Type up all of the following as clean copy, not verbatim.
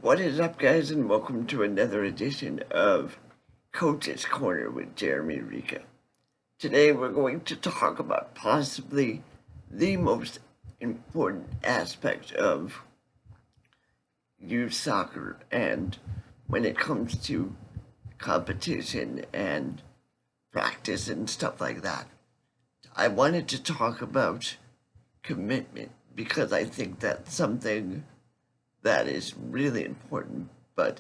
What is up, guys, and welcome to another edition of Coach's Corner with Jeremy Rica. Today we're going to talk about possibly the most important aspect of youth soccer and when it comes to competition and practice and stuff like that. I wanted to talk about commitment because I think that's something that is really important, but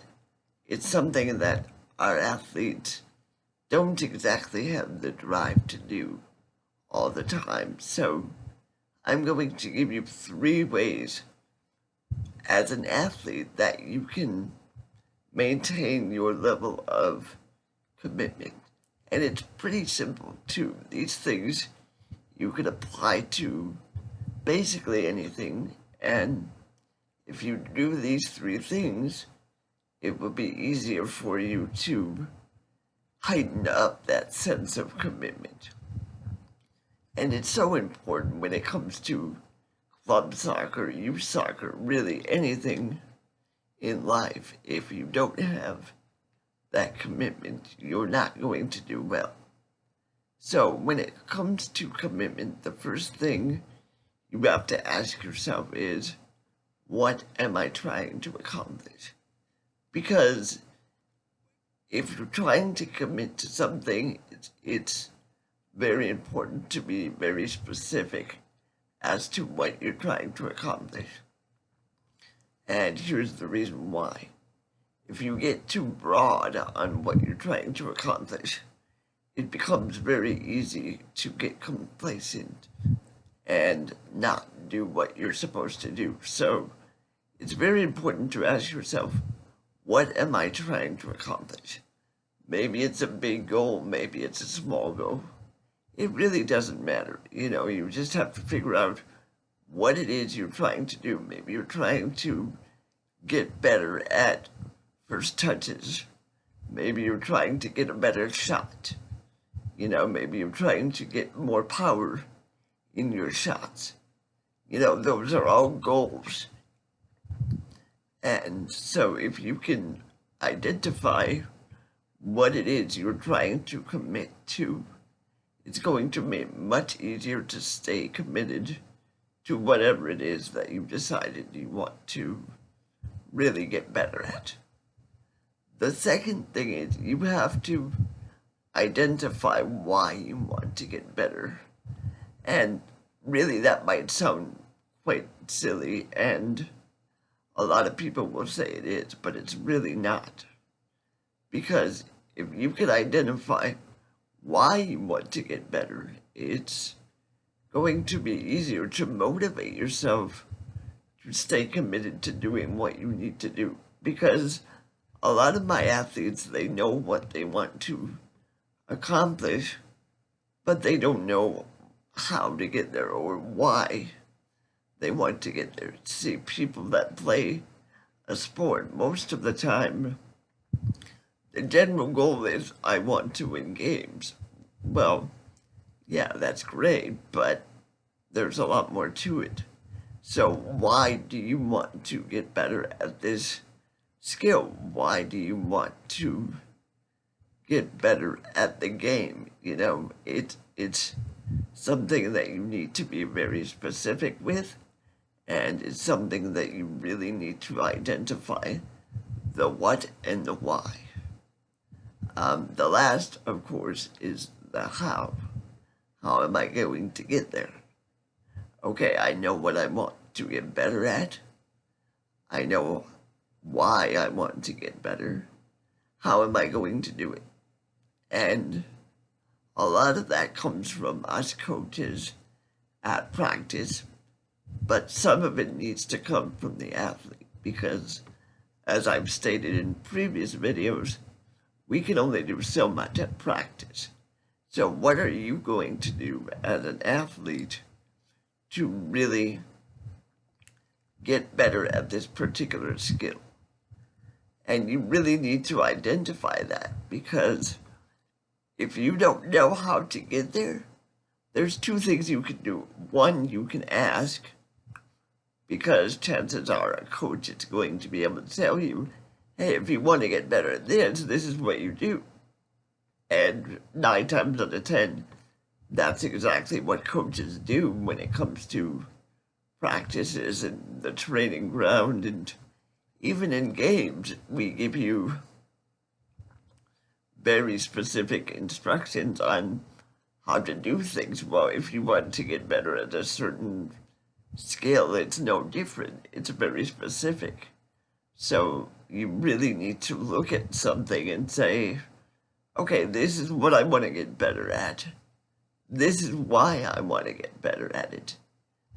it's something that our athletes don't exactly have the drive to do all the time. So I'm going to give you 3 ways as an athlete that you can maintain your level of commitment. And it's pretty simple too. These things you can apply to basically anything, and if you do these 3 things, it will be easier for you to heighten up that sense of commitment. And it's so important when it comes to club soccer, youth soccer, really anything in life. If you don't have that commitment, you're not going to do well. So when it comes to commitment, the first thing you have to ask yourself is, what am I trying to accomplish? Because if you're trying to commit to something, it's very important to be very specific as to what you're trying to accomplish. And here's the reason why. If you get too broad on what you're trying to accomplish, it becomes very easy to get complacent and not do what you're supposed to do. So it's very important to ask yourself, what am I trying to accomplish? Maybe it's a big goal, maybe it's a small goal. It really doesn't matter. You just have to figure out what it is you're trying to do. Maybe you're trying to get better at first touches. Maybe you're trying to get a better shot. Maybe you're trying to get more power in your shots. Those are all goals. And so if you can identify what it is you're trying to commit to, it's going to be much easier to stay committed to whatever it is that you've decided you want to really get better at. The second thing is you have to identify why you want to get better. And really that might sound quite silly, and a lot of people will say it is, but it's really not. Because if you can identify why you want to get better, it's going to be easier to motivate yourself to stay committed to doing what you need to do. Because a lot of my athletes, they know what they want to accomplish, but they don't know how to get there or why they want to get there. See, people that play a sport, most of the time, the general goal is, I want to win games. Well, yeah, that's great, but there's a lot more to it. So why do you want to get better at this skill? Why do you want to get better at the game? It's something that you need to be very specific with, and it's something that you really need to identify the what and the why. The last, of course, is the how. How am I going to get there? Okay, I know what I want to get better at. I know why I want to get better. How am I going to do it? And a lot of that comes from us coaches at practice, but some of it needs to come from the athlete because, as I've stated in previous videos, we can only do so much at practice. So what are you going to do as an athlete to really get better at this particular skill? And you really need to identify that, because if you don't know how to get there, there's 2 things you can do. One, you can ask, because chances are a coach is going to be able to tell you, hey, if you want to get better at this is what you do. And 9 times out of 10, that's exactly what coaches do when it comes to practices and the training ground, and even in games, we give you very specific instructions on how to do things. Well, if you want to get better at a certain skill, it's no different. It's very specific. So you really need to look at something and say, okay, this is what I want to get better at. This is why I want to get better at it.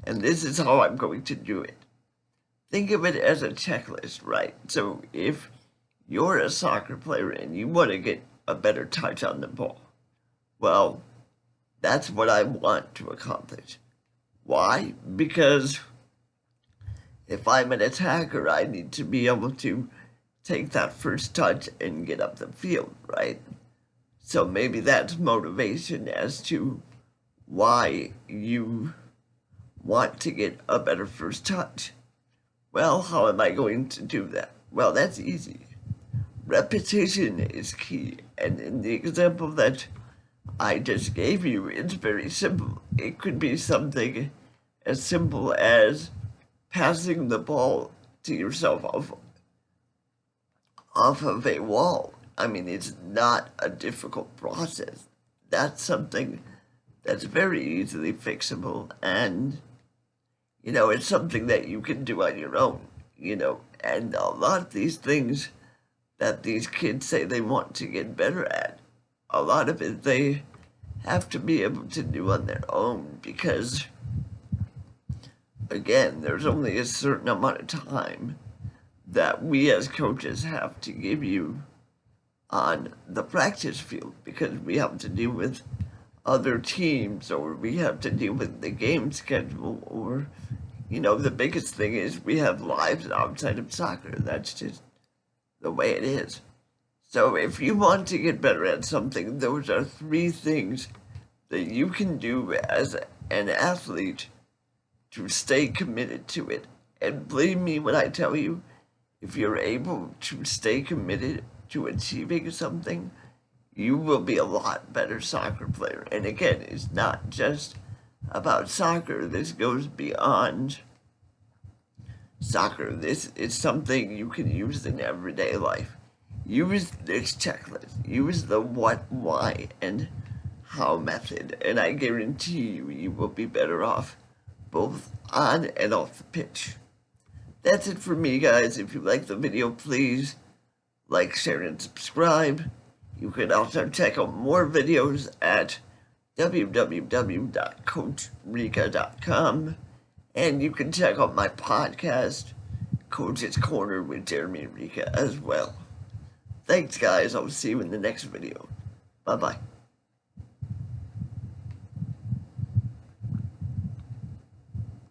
And this is how I'm going to do it. Think of it as a checklist, right? So if you're a soccer player and you want to get a better touch on the ball, well, that's what I want to accomplish. Why? Because if I'm an attacker, I need to be able to take that first touch and get up the field, right? So maybe that's motivation as to why you want to get a better first touch. Well, how am I going to do that? Well, that's easy. Repetition is key. And in the example that I just gave you, it's very simple. It could be something as simple as passing the ball to yourself off of a wall. I mean, it's not a difficult process. That's something that's very easily fixable, and it's something that you can do on your own, and a lot of these things that these kids say they want to get better at, a lot of it they have to be able to do on their own, because again, there's only a certain amount of time that we as coaches have to give you on the practice field, because we have to deal with other teams, or we have to deal with the game schedule, or the biggest thing is we have lives outside of soccer. That's just the way it is. So if you want to get better at something, those are 3 things that you can do as an athlete to stay committed to it. And believe me when I tell you, if you're able to stay committed to achieving something, you will be a lot better soccer player. And again, it's not just about soccer. This goes beyond soccer. This is something you can use in everyday life. Use this checklist. Use the what, why, and how method. And I guarantee you will be better off both on and off the pitch. That's it for me, guys. If you like the video, please like, share, and subscribe. You can also check out more videos at www.coachrika.com. And you can check out my podcast, Coach's Corner with Jeremy Rika, as well. Thanks, guys. I'll see you in the next video. Bye-bye.